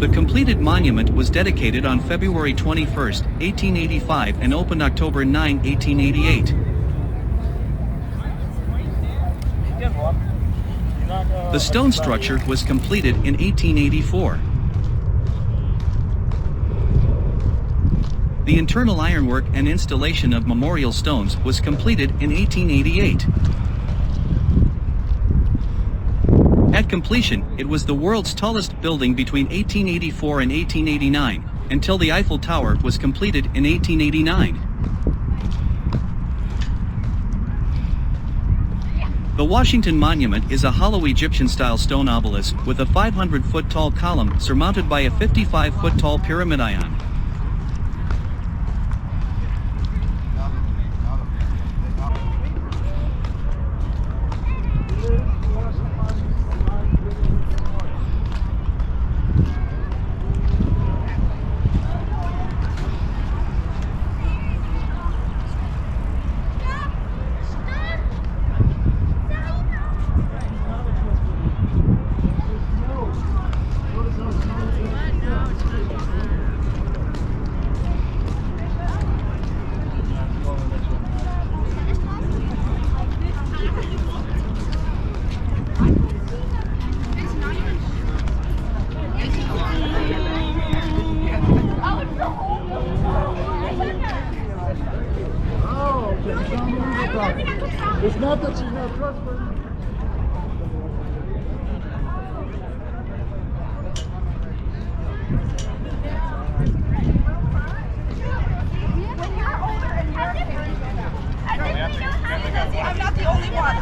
The completed monument was dedicated on February 21, 1885 and opened October 9, 1888. The stone structure was completed in 1884. The internal ironwork and installation of memorial stones was completed in 1888. At completion, it was the world's tallest building between 1884 and 1889, until the Eiffel Tower was completed in 1889. The Washington Monument is a hollow Egyptian-style stone obelisk with a 500-foot-tall column surmounted by a 55-foot-tall pyramidion. It's not that she's not trustworthy. When you're older and you're I'm not the only one.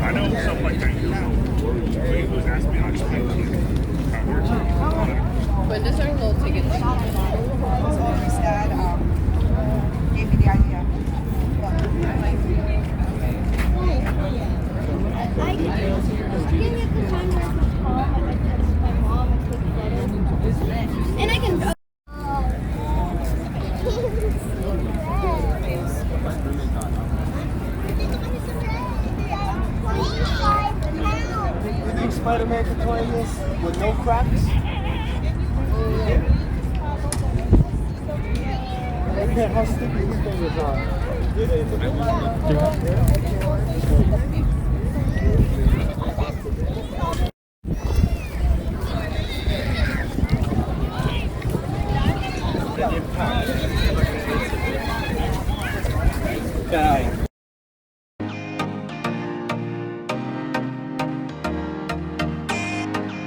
I know stuff like that. He was asking me, I explained to him how it works. When does our little ticket His dad gave me the idea. And I can. You think Spider-Man can play this with no cracks? Look at how sticky these fingers are.